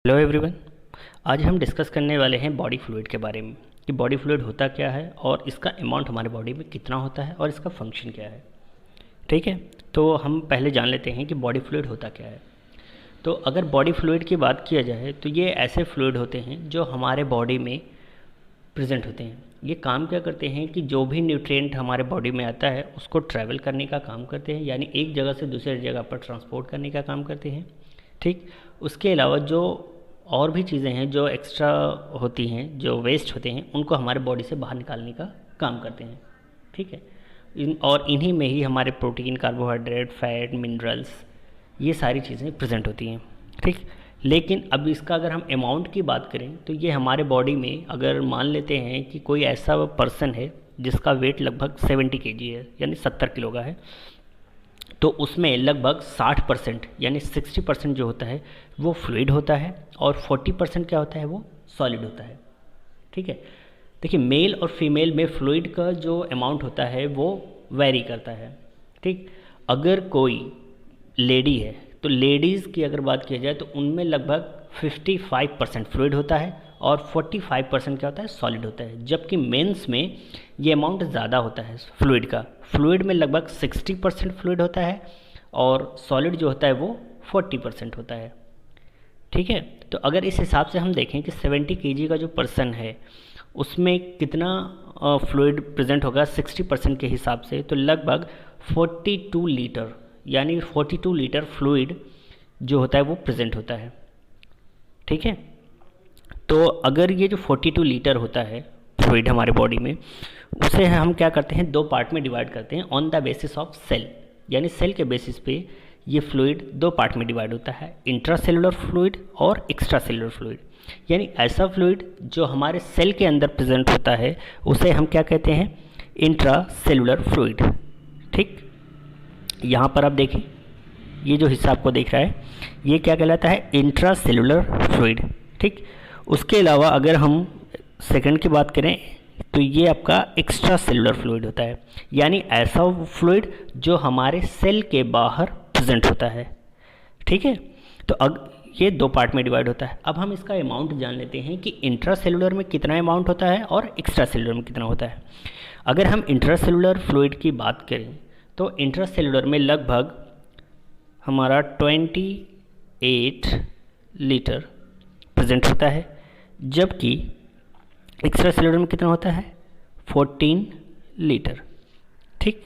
Hello everyone. आज हम discuss करने वाले हैं बॉडी फ्लूइड के बारे में कि बॉडी फ्लूइड होता क्या है और इसका अमाउंट हमारे बॉडी में कितना होता है और इसका फंक्शन क्या है। ठीक है, तो हम पहले जान लेते हैं कि बॉडी फ्लूइड होता क्या है। तो अगर बॉडी फ्लूइड की बात किया जाए तो ये ऐसे फ्लूइड होते हैं जो हमारे बॉडी में प्रेजेंट होते हैं। ये काम क्या करते हैं कि जो भी न्यूट्रिएंट हमारे बॉडी में आता है उसको ट्रैवल करने का काम करते हैं, यानी एक जगह से दूसरी जगह पर ट्रांसपोर्ट करने का काम करते हैं। ठीक, उसके अलावा जो और भी चीज़ें हैं जो एक्स्ट्रा होती हैं, जो वेस्ट होते हैं, उनको हमारे बॉडी से बाहर निकालने का काम करते हैं। ठीक है, और इन्हीं में ही हमारे प्रोटीन, कार्बोहाइड्रेट, फैट, मिनरल्स, ये सारी चीज़ें प्रेजेंट होती हैं। ठीक, लेकिन अब इसका अगर हम अमाउंट की बात करें तो ये हमारे बॉडी में, अगर मान लेते हैं कि कोई ऐसा पर्सन है जिसका वेट लगभग 70 kg है, यानी 70 किलो का है, तो उसमें लगभग 60% यानी 60% जो होता है वो फ्लूइड होता है और 40% क्या होता है, वो सॉलिड होता है। ठीक है, देखिए मेल और फीमेल में फ्लूइड का जो अमाउंट होता है वो वेरी करता है। ठीक, अगर कोई लेडी है तो लेडीज़ की अगर बात की जाए तो उनमें लगभग 55% फ्लूइड होता है और 45% क्या होता है, सॉलिड होता है। जबकि मेंस में ये अमाउंट ज़्यादा होता है फ्लूइड का। फ्लूइड में लगभग 60% फ्लूइड होता है और सॉलिड जो होता है वो 40% होता है। ठीक है, तो अगर इस हिसाब से हम देखें कि 70 kg का जो पर्सन है उसमें कितना फ्लूइड प्रेजेंट होगा 60% के हिसाब से, तो लगभग 42 लीटर यानी 42 लीटर फ्लूइड जो होता है वो प्रेजेंट होता है। ठीक है, तो अगर ये जो 42 लीटर होता है फ्लूइड हमारे बॉडी में, उसे हम क्या करते हैं, दो पार्ट में डिवाइड करते हैं on the basis of cell, यानी सेल के बेसिस पे ये फ्लूइड दो पार्ट में डिवाइड होता है, इंट्रासेलुलर फ्लूइड और एक्स्ट्रा सेलुलर फ्लूइड। यानी ऐसा फ्लूइड जो हमारे सेल के अंदर प्रेजेंट होता है उसे हम क्या कहते हैं, इंट्रासेलुलर फ्लूइड। ठीक, यहाँ पर आप देखें ये जो हिस्सा आपको दिख रहा है ये क्या कहलाता है, इंट्रासेलुलर फ्लूइड। ठीक, उसके अलावा अगर हम सेकंड की बात करें तो ये आपका एक्स्ट्रा सेलुलर फ्लूइड होता है, यानी ऐसा फ्लूइड जो हमारे सेल के बाहर प्रेजेंट होता है। ठीक है, तो अब ये दो पार्ट में डिवाइड होता है। अब हम इसका अमाउंट जान लेते हैं कि इंट्रासेलुलर में कितना अमाउंट होता है और एक्स्ट्रा सेलुलर में कितना होता है। अगर हम इंट्रासेलुलर फ्लूइड की बात करें तो इंट्रासेलुलर में लगभग हमारा 28 लीटर प्रेजेंट होता है, जबकि एक्स्ट्रा सेलुलर में कितना होता है, 14 लीटर। ठीक,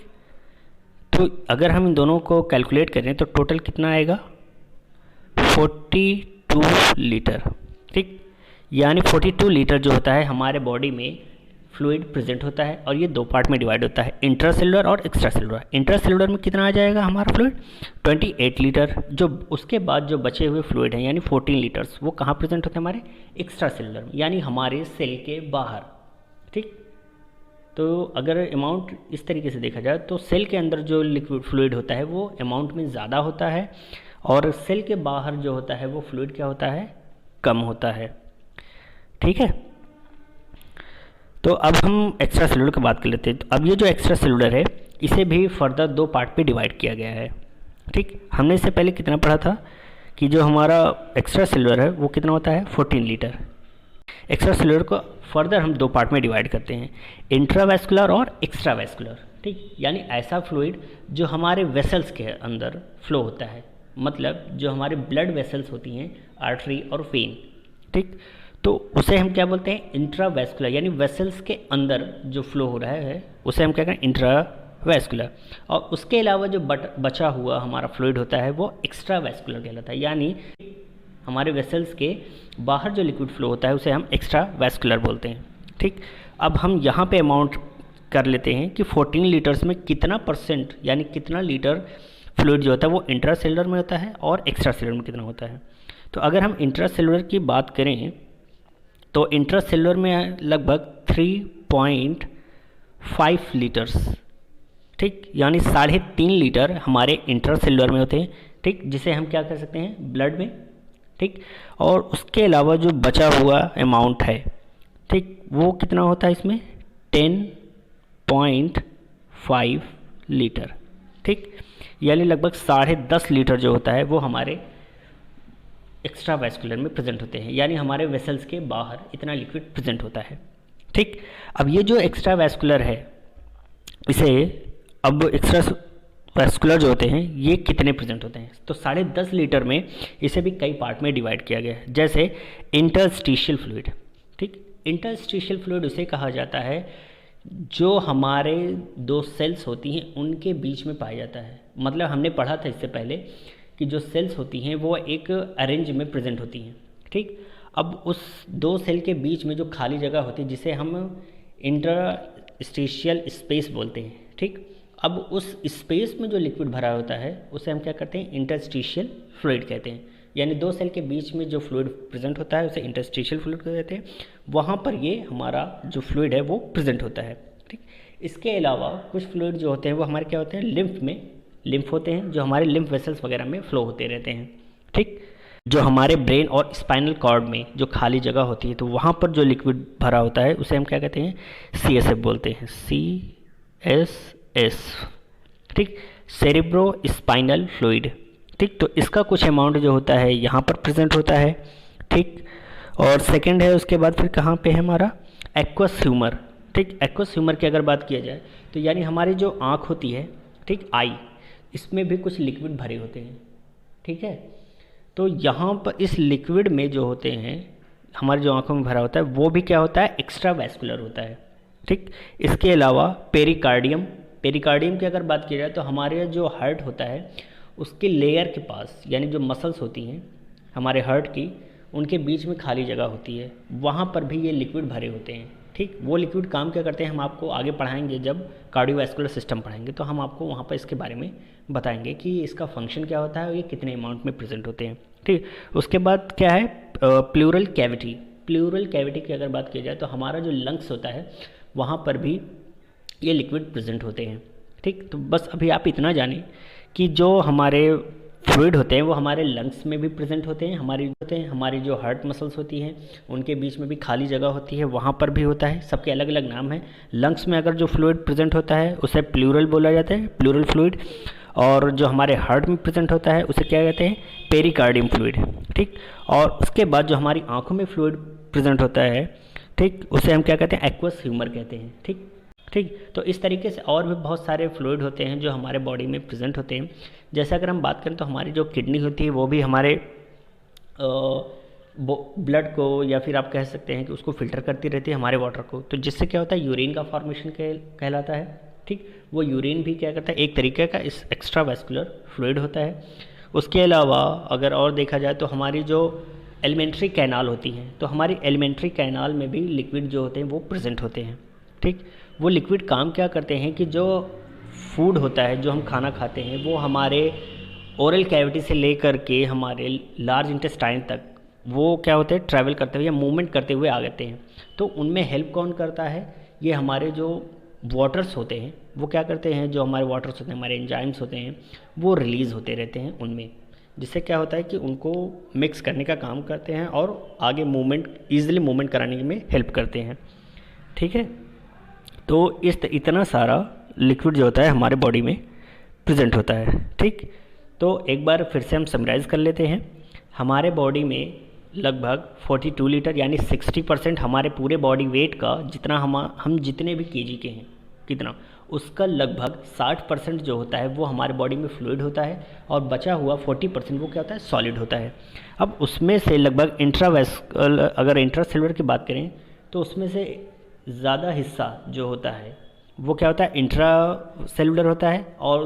तो अगर हम इन दोनों को कैलकुलेट करें तो टोटल कितना आएगा, 42 लीटर। ठीक, यानी 42 लीटर जो होता है हमारे बॉडी में फ्लूइड प्रेजेंट होता है और ये दो पार्ट में डिवाइड होता है, इंट्रासेलुलर और एक्स्ट्रा सेलुलर। इंट्रासेलुलर में कितना आ जाएगा हमारा फ्लूइड, 28 लीटर। जो उसके बाद जो बचे हुए फ्लूइड हैं यानी 14 लीटर्स, वो कहाँ प्रेजेंट होते हैं, हमारे एक्स्ट्रा सेलुलर में, यानी हमारे सेल के बाहर। ठीक, तो अगर अमाउंट इस तरीके से देखा जाए तो सेल के अंदर जो लिक्विड फ्लूइड होता है वो अमाउंट में ज़्यादा होता है और सेल के बाहर जो होता है वो फ्लूइड क्या होता है, कम होता है। ठीक है, तो अब हम एक्स्ट्रा सेलुलर की बात कर लेते हैं। तो अब ये जो एक्स्ट्रा सेलुलर है इसे भी फर्दर दो पार्ट पे डिवाइड किया गया है। ठीक, हमने इससे पहले कितना पढ़ा था कि जो हमारा एक्स्ट्रा सेलुलर है वो कितना होता है, 14 लीटर। एक्स्ट्रा सेलुलर को फर्दर हम दो पार्ट में डिवाइड करते हैं, इंट्रावेस्कुलर और एक्स्ट्रावेस्कुलर। ठीक, यानी ऐसा फ्लूइड जो हमारे वेसल्स के अंदर फ्लो होता है, मतलब जो हमारे ब्लड वेसल्स होती हैं, आर्टरी और वेन। ठीक, तो उसे हम क्या बोलते हैं, इंट्रावेस्कुलर, यानी वेसल्स के अंदर जो फ्लो हो रहा है उसे हम क्या करें, इंट्रावेस्कुलर। और उसके अलावा जो बचा हुआ हमारा फ्लूइड होता है वो एक्स्ट्रावेस्कुलर कहलाता है, यानी हमारे वेसल्स के बाहर जो लिक्विड फ्लो होता है उसे हम एक्स्ट्रावेस्कुलर बोलते हैं। ठीक, अब हम यहाँ पे अमाउंट कर लेते हैं कि 14 लीटर्स में कितना परसेंट यानी कितना लीटर फ्लूइड जो होता है वो इंट्रासेलुलर में होता है और एक्स्ट्रा सेलुलर में कितना होता है। तो अगर हम इंट्रासेलुलर की बात करें तो इंट्रासेलुलर में लगभग 3.5 लीटर्स। ठीक, यानी 3.5 लीटर हमारे इंट्रासेलुलर में होते हैं। ठीक, जिसे हम क्या कर सकते हैं, ब्लड में। ठीक, और उसके अलावा जो बचा हुआ अमाउंट है, ठीक, वो कितना होता है इसमें, 10.5 लीटर। ठीक, यानी लगभग 10.5 लीटर जो होता है वो हमारे एक्स्ट्रा वैस्कुलर में प्रेजेंट होते हैं, यानी हमारे वेसल्स के बाहर इतना लिक्विड प्रेजेंट होता है। ठीक, अब ये जो एक्स्ट्रा वैस्कुलर है, इसे अब एक्स्ट्रा वैस्कुलर जो होते हैं ये कितने प्रेजेंट होते हैं, तो 10.5 लीटर में इसे भी कई पार्ट में डिवाइड किया गया है, जैसे इंटरस्टिशियल फ्लूइड। ठीक, इंटरस्टिशियल फ्लूइड उसे कहा जाता है जो हमारे दो सेल्स होती हैं उनके बीच में पाया जाता है। मतलब हमने पढ़ा था इससे पहले कि जो सेल्स होती हैं वो एक अरेंज में प्रेजेंट होती हैं। ठीक, अब उस दो सेल के बीच में जो खाली जगह होती है जिसे हम इंटरस्टिशियल स्पेस बोलते हैं। ठीक, अब उस स्पेस में जो लिक्विड भरा होता है उसे हम क्या करते हैं, इंटरस्टिशियल फ्लूइड कहते हैं। यानी दो सेल के बीच में जो फ्लूइड प्रेजेंट होता है उसे इंटरस्टिशियल फ्लूइड कहते हैं, वहाँ पर ये हमारा जो फ्लूइड है वो प्रेजेंट होता है। ठीक, इसके अलावा कुछ फ्लूइड जो होते हैं वो हमारे क्या होते हैं, लिम्फ होते हैं, जो हमारे लिम्फ वेसल्स वगैरह में फ्लो होते रहते हैं। ठीक, जो हमारे ब्रेन और स्पाइनल कॉर्ड में जो खाली जगह होती है तो वहाँ पर जो लिक्विड भरा होता है उसे हम क्या कहते हैं, CSF बोलते हैं, CSS। ठीक, सेरेब्रो स्पाइनल फ्लूइड। ठीक, तो इसका कुछ अमाउंट जो होता है यहाँ पर प्रेजेंट होता है। ठीक, और सेकंड है उसके बाद फिर कहाँ पे है हमारा एक्वस ह्यूमर। ठीक, एक्वस ह्यूमर की अगर बात किया जाए तो यानी हमारी जो आँख होती है, ठीक, आई, इसमें भी कुछ लिक्विड भरे होते हैं। ठीक है, तो यहाँ पर इस लिक्विड में जो होते हैं हमारी जो आँखों में भरा होता है वो भी क्या होता है, एक्स्ट्रा वैस्कुलर होता है। ठीक, इसके अलावा पेरिकार्डियम की अगर बात की जाए तो हमारे जो हार्ट होता है उसके लेयर के पास, यानी जो मसल्स होती हैं हमारे हार्ट की, उनके बीच में खाली जगह होती है, वहाँ पर भी ये लिक्विड भरे होते हैं। ठीक, वो लिक्विड काम क्या करते हैं हम आपको आगे पढ़ाएंगे, जब कार्डियोवैस्कुलर सिस्टम पढ़ाएंगे तो हम आपको वहाँ पर इसके बारे में बताएंगे कि इसका फंक्शन क्या होता है और ये कितने अमाउंट में प्रेजेंट होते हैं। ठीक, उसके बाद क्या है, प्लूरल कैविटी की अगर बात की जाए तो हमारा जो लंग्स होता है वहाँ पर भी ये लिक्विड प्रेजेंट होते हैं। ठीक, तो बस अभी आप इतना जानें कि जो हमारे फ्लूइड होते हैं वो हमारे लंग्स में भी प्रेजेंट होते हैं, हमारी जो हार्ट मसल्स होती हैं उनके बीच में भी खाली जगह होती है, वहाँ पर भी होता है। सबके अलग अलग नाम हैं। लंग्स में अगर जो फ्लूइड प्रेजेंट होता है उसे प्लूरल बोला जाता है, प्लूरल फ्लूइड, और जो हमारे हार्ट में प्रेजेंट होता है उसे क्या कहते हैं, पेरिकार्डियम फ्लूइड। ठीक, और उसके बाद जो हमारी आँखों में फ्लूइड प्रेजेंट होता है, ठीक, उसे हम क्या कहते हैं, एक्वस ह्यूमर कहते हैं। ठीक, तो इस तरीके से और भी बहुत सारे फ्लूइड होते हैं जो हमारे बॉडी में प्रेजेंट होते हैं। जैसे अगर हम बात करें तो हमारी जो किडनी होती है वो भी हमारे ब्लड को, या फिर आप कह सकते हैं कि उसको फिल्टर करती रहती है हमारे वाटर को, तो जिससे क्या होता है, यूरिन का फॉर्मेशन कहलाता है। ठीक, वो यूरिन भी क्या करता है, एक तरीके का इस एक्स्ट्रा वैस्कुलर फ्लूइड होता है। उसके अलावा अगर और देखा जाए तो हमारी जो एलिमेंट्री कैनाल होती हैं, तो हमारी एलिमेंट्री कैनाल में भी लिक्विड जो होते हैं वो प्रेजेंट होते हैं। ठीक, वो लिक्विड काम क्या करते हैं कि जो फूड होता है, जो हम खाना खाते हैं, वो हमारे ओरल कैविटी से लेकर के हमारे लार्ज इंटेस्टाइन तक वो क्या होते हैं, ट्रैवल करते हुए या मूवमेंट करते हुए आ जाते हैं। तो उनमें हेल्प कौन करता है, ये हमारे जो वाटर्स होते हैं वो क्या करते हैं, जो हमारे वाटर्स होते हैं, हमारे एंजाइम्स होते हैं, वो रिलीज़ होते रहते हैं उनमें, जिससे क्या होता है कि उनको मिक्स करने का काम करते हैं और आगे ईजिली मूवमेंट कराने में हेल्प करते हैं। ठीक है, तो इतना सारा लिक्विड जो होता है हमारे बॉडी में प्रेजेंट होता है। ठीक, तो एक बार फिर से हम समराइज़ कर लेते हैं। हमारे बॉडी में लगभग 42 लीटर यानी 60% हमारे पूरे बॉडी वेट का जितना हम जितने भी केजी के हैं, कितना उसका लगभग 60% जो होता है वो हमारे बॉडी में फ्लूइड होता है, और बचा हुआ 40% वो क्या होता है, सॉलिड होता है। अब उसमें से लगभग अगर इंट्रासेलुलर की बात करें तो उसमें से ज़्यादा हिस्सा जो होता है वो क्या होता है, इंट्रा सेलुलर होता है, और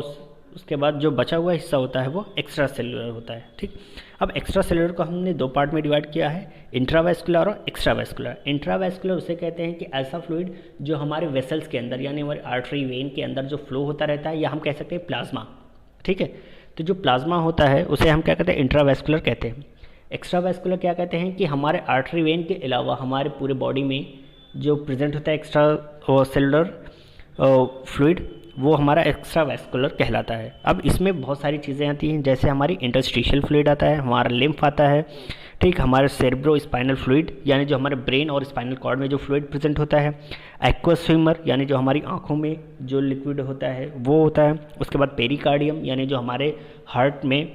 उसके बाद जो बचा हुआ हिस्सा होता है वो एक्स्ट्रा सेलुलर होता है। ठीक, अब एक्स्ट्रा सेलुलर को हमने दो पार्ट में डिवाइड किया है, इंट्रावैस्कुलर और एक्स्ट्रावैस्कुलर। इंट्रावैस्कुलर उसे कहते हैं कि ऐसा फ्लूइड जो हमारे वेसल्स के अंदर यानी हमारे आर्टरी वेन के अंदर जो फ्लो होता रहता है, या हम कह सकते हैं प्लाज्मा। ठीक है, तो जो प्लाज्मा होता है उसे हम क्या कहते हैं, इंट्रावैस्कुलर कहते हैं। एक्स्ट्रावैस्कुलर क्या कहते हैं कि हमारे आर्टरी वेन के अलावा हमारे पूरे बॉडी में जो प्रेजेंट होता है एक्स्ट्रा सेलुलर फ्लूइड, वो हमारा एक्स्ट्रा वैस्कुलर कहलाता है। अब इसमें बहुत सारी चीज़ें आती हैं, जैसे हमारी इंटरस्टिशियल फ्लूइड आता है, हमारा लिम्फ आता है। ठीक, हमारे सेरेब्रो स्पाइनल फ्लूइड यानी जो हमारे ब्रेन और स्पाइनल कॉर्ड में जो फ्लूइड प्रेजेंट होता है। एक्वस ह्यूमर यानी जो हमारी आँखों में जो लिक्विड होता है वो होता है। उसके बाद पेरिकार्डियम यानी जो हमारे हार्ट में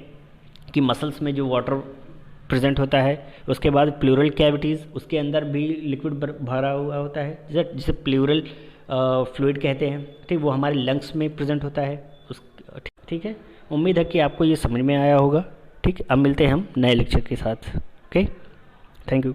की मसल्स में जो वाटर प्रेजेंट होता है। उसके बाद प्लूरल कैविटीज़, उसके अंदर भी लिक्विड भरा हुआ होता है, जिसे प्लूरल फ्लूइड कहते हैं। ठीक, वो हमारे लंग्स में प्रेजेंट होता है। उस ठीक है, उम्मीद है कि आपको ये समझ में आया होगा। ठीक, अब मिलते हैं हम नए लेक्चर के साथ। Okay, thank you.